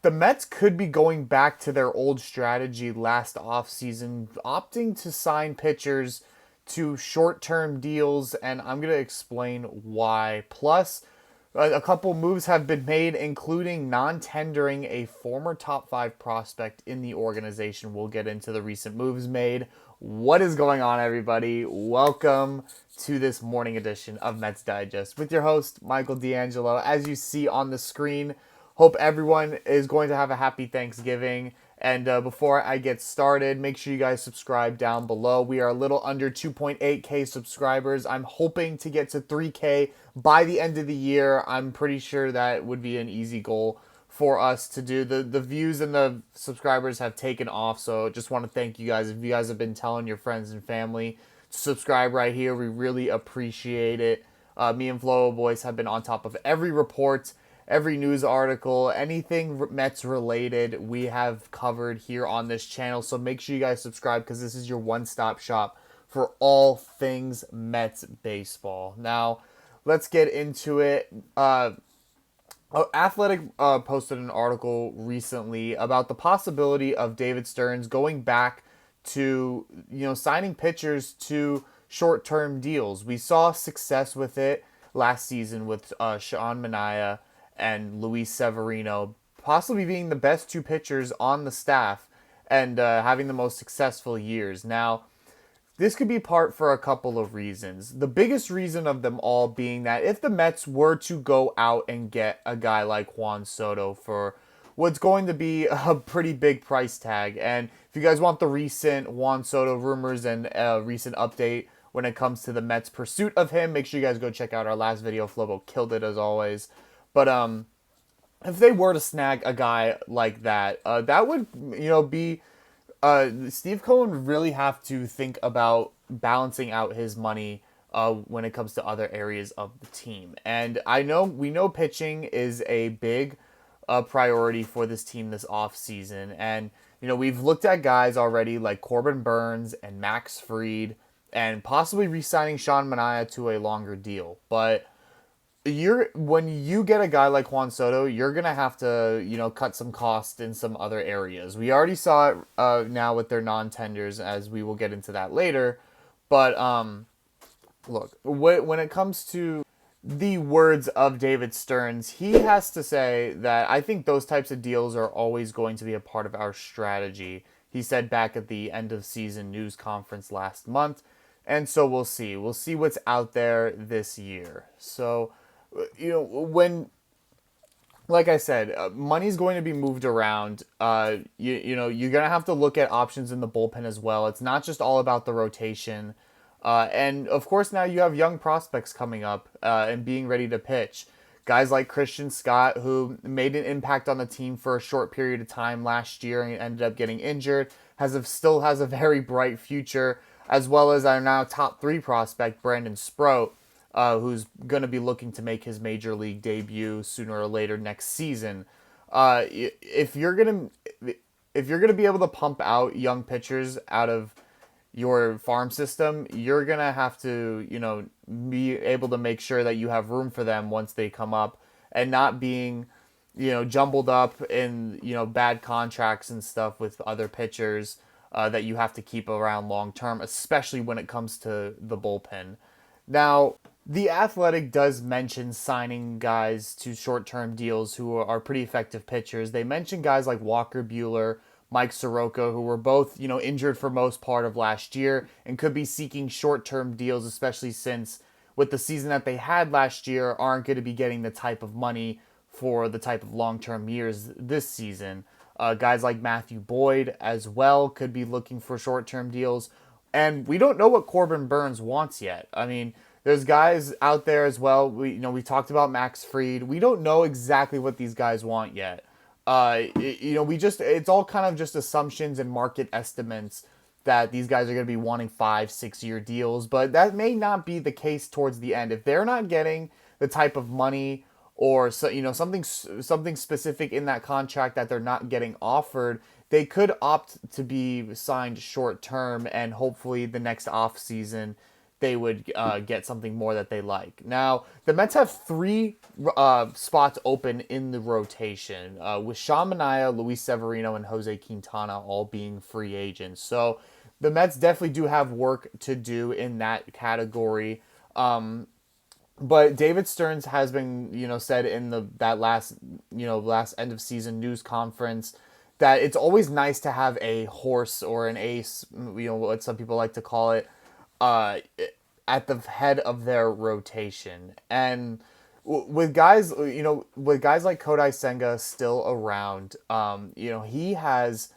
The Mets could be going back to their old strategy last offseason, opting to sign pitchers to short term deals, and I'm going to explain why. Plus, a couple moves have been made, including non tendering a former top five prospect in the organization. We'll get into the recent moves made. What is going on, everybody? Welcome to this morning edition of Mets Digest with your host, Michael DeAngelo. As you see on the screen, hope everyone is going to have a happy Thanksgiving. And before I get started, make sure you guys subscribe down below. We are a little under 2.8K subscribers. I'm hoping to get to 3K by the end of the year. I'm pretty sure that would be an easy goal for us to do. The views and the subscribers have taken off, so just want to thank you guys. If you guys have been telling your friends and family to subscribe right here, we really appreciate it. Me and Flo Boys have been on top of every report, every news article, anything Mets related, we have covered here on this channel. So make sure you guys subscribe because this is your one-stop shop for all things Mets baseball. Now, let's get into it. Athletic posted an article recently about the possibility of David Stearns going back to, signing pitchers to short-term deals. We saw success with it last season with Sean Manaea and Luis Severino possibly being the best two pitchers on the staff and having the most successful years. Now, this could be part for a couple of reasons. The biggest reason of them all being that if the Mets were to go out and get a guy like Juan Soto for what's going to be a pretty big price tag, and if you guys want the recent Juan Soto rumors and a recent update when it comes to the Mets' pursuit of him, make sure you guys go check out our last video. Flobo killed it as always. But if they were to snag a guy like that, that would be Steve Cohen would really have to think about balancing out his money when it comes to other areas of the team. And we know pitching is a big priority for this team this offseason. And we've looked at guys already like Corbin Burnes and Max Fried and possibly re-signing Sean Manaea to a longer deal. But when you get a guy like Juan Soto, you're gonna have to cut some cost in some other areas. We already saw it now with their non-tenders, as we will get into that later. But look, when it comes to the words of David Stearns, he has to say that I think those types of deals are always going to be a part of our strategy. He said back at the end of season news conference last month, and so we'll see. We'll see what's out there this year. So when, like I said, money's going to be moved around. You're gonna have to look at options in the bullpen as well. It's not just all about the rotation, and of course now you have young prospects coming up and being ready to pitch. Guys like Christian Scott, who made an impact on the team for a short period of time last year and ended up getting injured, still has a very bright future, as well as our now top 3 prospect Brandon Sproat, who's going to be looking to make his major league debut sooner or later next season. If you're gonna be able to pump out young pitchers out of your farm system, you're gonna have to be able to make sure that you have room for them once they come up, and not being jumbled up in bad contracts and stuff with other pitchers that you have to keep around long term, especially when it comes to the bullpen. Now, The Athletic does mention signing guys to short-term deals who are pretty effective pitchers. They mention guys like Walker Buehler, Mike Soroka, who were both, injured for most part of last year and could be seeking short-term deals, especially since with the season that they had last year aren't going to be getting the type of money for the type of long-term years this season. Guys like Matthew Boyd as well could be looking for short-term deals. And we don't know what Corbin Burnes wants yet. I mean, there's guys out there as well. We talked about Max Fried. We don't know exactly what these guys want yet. It's all kind of just assumptions and market estimates that these guys are going to be wanting 5-6 year deals, but that may not be the case towards the end. If they're not getting the type of money or something specific in that contract that they're not getting offered, they could opt to be signed short term and hopefully the next off season they would get something more that they like. Now, the Mets have three spots open in the rotation, with Sean Manaea, Luis Severino, and Jose Quintana all being free agents. So the Mets definitely do have work to do in that category. But David Stearns has been, said in that last end of season news conference that it's always nice to have a horse or an ace, what some people like to call it, uh, at the head of their rotation. And with guys, with guys like Kodai Senga still around, he has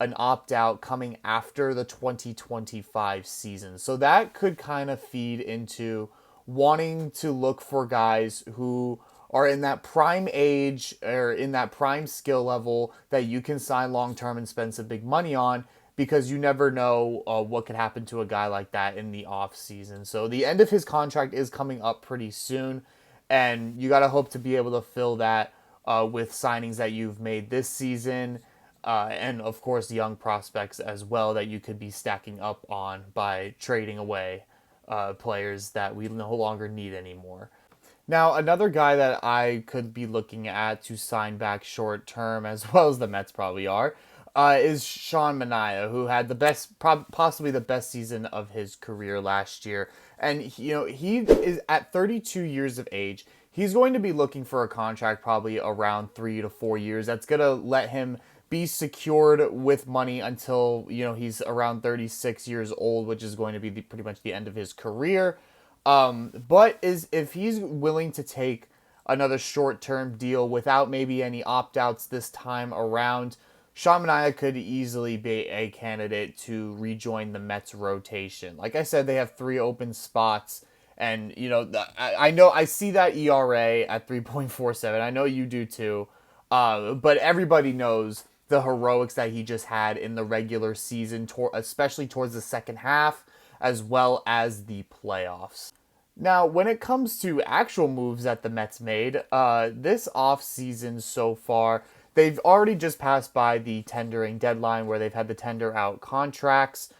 an opt out coming after the 2025 season. So that could kind of feed into wanting to look for guys who are in that prime age or in that prime skill level that you can sign long term and spend some big money on, because you never know what could happen to a guy like that in the off season. So the end of his contract is coming up pretty soon, and you got to hope to be able to fill that with signings that you've made this season. And of course, young prospects as well that you could be stacking up on by trading away players that we no longer need anymore. Now, another guy that I could be looking at to sign back short term, as well as the Mets probably are, is Sean Manaea, who had the best, possibly the best season of his career last year. And, he is at 32 years of age. He's going to be looking for a contract probably around 3 to 4 years. That's going to let him be secured with money until, he's around 36 years old, which is going to be pretty much the end of his career. But if he's willing to take another short-term deal without maybe any opt-outs this time around, Sean Manaea could easily be a candidate to rejoin the Mets rotation. Like I said, they have 3 open spots, and I know I see that ERA at 3.47. I know you do too, but everybody knows the heroics that he just had in the regular season, especially towards the second half, as well as the playoffs. Now, when it comes to actual moves that the Mets made this offseason so far, they've already just passed by the tendering deadline where they've had to tender out contracts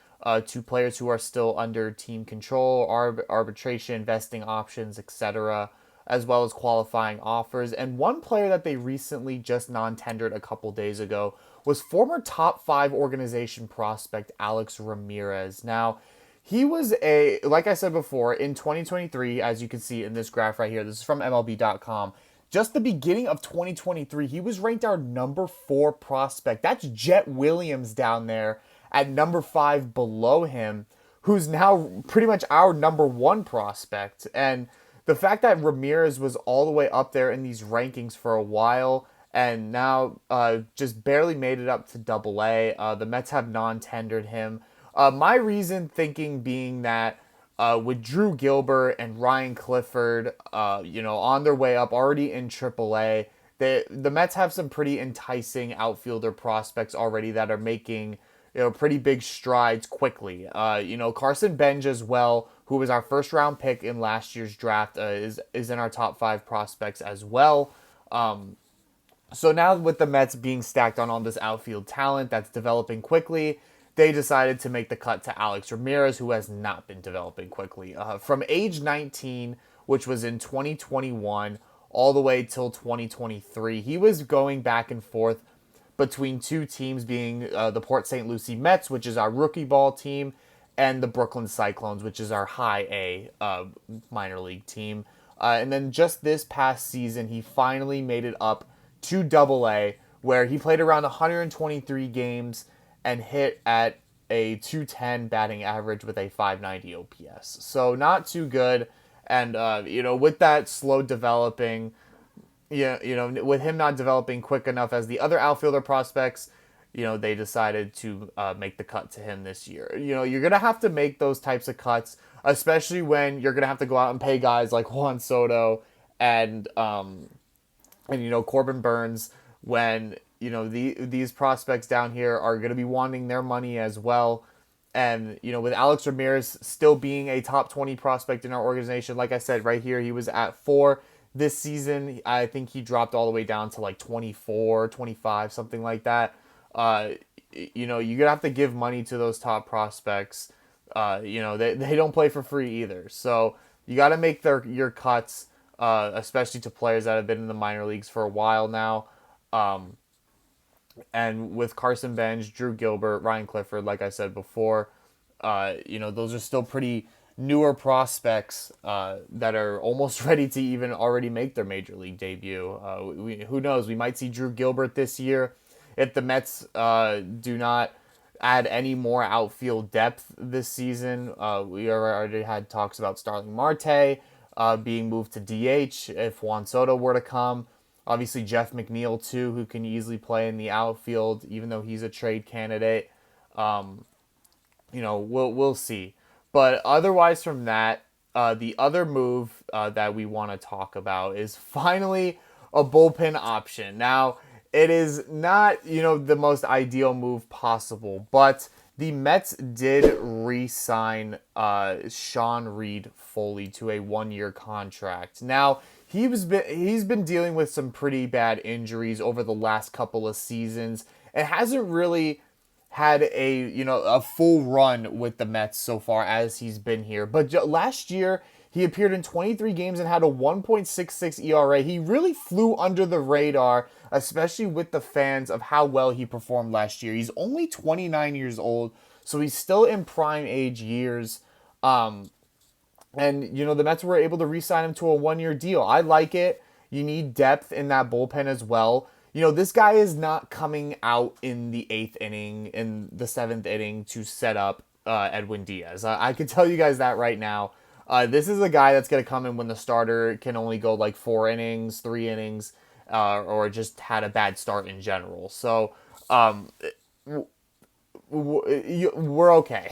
to players who are still under team control, arbitration, vesting options, etc., as well as qualifying offers. And one player that they recently just non-tendered a couple days ago was former top 5 organization prospect Alex Ramirez. Now, he was like I said before, in 2023, as you can see in this graph right here, this is from MLB.com, just the beginning of 2023, he was ranked our number 4 prospect. That's Jet Williams down there at number 5 below him, who's now pretty much our number 1 prospect. And the fact that Ramirez was all the way up there in these rankings for a while and now just barely made it up to Double-A, the Mets have non-tendered him. My reason thinking being that with Drew Gilbert and Ryan Clifford, on their way up, already in Triple-A, the Mets have some pretty enticing outfielder prospects already that are making pretty big strides quickly. Carson Benj as well, who was our first round pick in last year's draft, is in our top 5 prospects as well. So now with the Mets being stacked on all this outfield talent that's developing quickly, they decided to make the cut to Alex Ramirez, who has not been developing quickly. From age 19, which was in 2021, all the way till 2023, he was going back and forth between 2 teams, being the Port St. Lucie Mets, which is our rookie ball team, and the Brooklyn Cyclones, which is our high A minor league team. And then just this past season, he finally made it up to Double-A, where he played around 123 games and hit at a 210 batting average with a 590 OPS. So not too good. And, with that slow developing, with him not developing quick enough as the other outfielder prospects, they decided to make the cut to him this year. You're going to have to make those types of cuts, especially when you're going to have to go out and pay guys like Juan Soto and Corbin Burns, when these prospects down here are going to be wanting their money as well. And with Alex Ramirez still being a top 20 prospect in our organization, like I said right here, he was at 4 this season. I think he dropped all the way down to like 24, 25, something like that. You're going to have to give money to those top prospects They don't play for free either. So you got to make your cuts, especially to players that have been in the minor leagues for a while now. And with Carson Bench, Drew Gilbert, Ryan Clifford, like I said before, those are still pretty newer prospects that are almost ready to even already make their major league debut. Who knows? We might see Drew Gilbert this year if the Mets do not add any more outfield depth this season. We already had talks about Starling Marte being moved to DH if Juan Soto were to come. Obviously, Jeff McNeil, too, who can easily play in the outfield, even though he's a trade candidate. We'll see. But otherwise, from that, the other move that we want to talk about is finally a bullpen option. Now, it is not, the most ideal move possible, but the Mets did re-sign Sean Reed Foley to a 1-year contract. Now, he's been dealing with some pretty bad injuries over the last couple of seasons and hasn't really had a full run with the Mets so far as he's been here. But last year he appeared in 23 games and had a 1.66 ERA. He really flew under the radar, especially with the fans, of how well he performed last year. He's only 29 years old, so he's still in prime age years. And the Mets were able to re-sign him to a 1-year deal. I like it. You need depth in that bullpen as well. This guy is not coming out in the 8th inning, in the 7th inning to set up Edwin Diaz. I can tell you guys that right now. This is a guy that's going to come in when the starter can only go like 4 innings, 3 innings, or just had a bad start in general. So we're okay.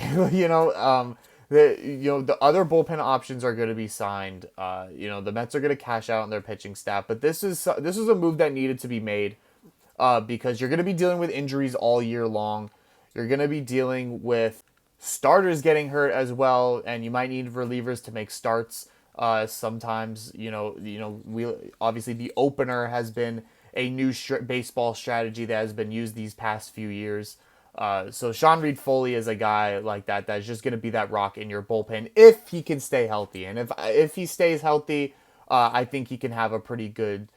The other bullpen options are going to be signed. The Mets are going to cash out on their pitching staff, but this is a move that needed to be made because you're going to be dealing with injuries all year long. You're going to be dealing with starters getting hurt as well, and you might need relievers to make starts. Sometimes, we obviously the opener has been a new baseball strategy that has been used these past few years. So Sean Reed Foley is a guy like that's just going to be that rock in your bullpen if he can stay healthy. And if he stays healthy, I think he can have a pretty good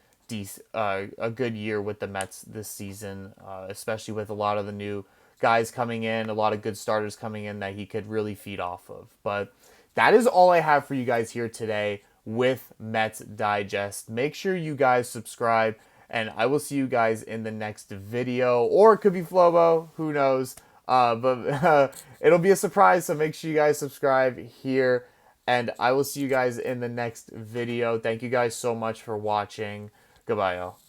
a good year with the Mets this season, especially with a lot of the new guys coming in, a lot of good starters coming in that he could really feed off of. But that is all I have for you guys here today with Mets Digest. Make sure you guys subscribe, and I will see you guys in the next video. Or it could be Flobo, who knows. But it'll be a surprise, so make sure you guys subscribe here. And I will see you guys in the next video. Thank you guys so much for watching. Goodbye, y'all.